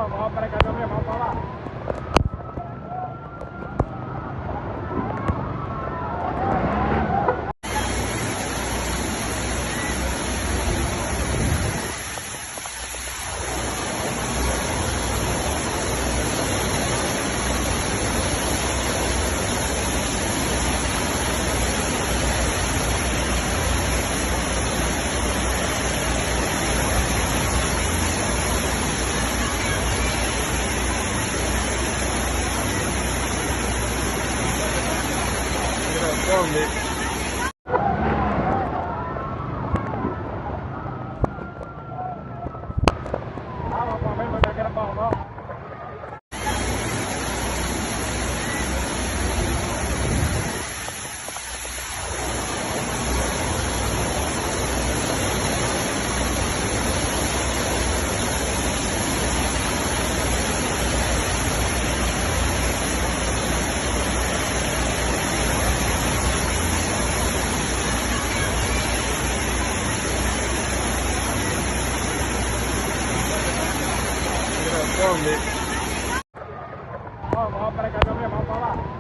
vamos para acá también, vamos para abajo. ¿Dónde? Vamos, vamos, que era para abajo. ¿Dónde? Vamos para acá también, vamos para abajo.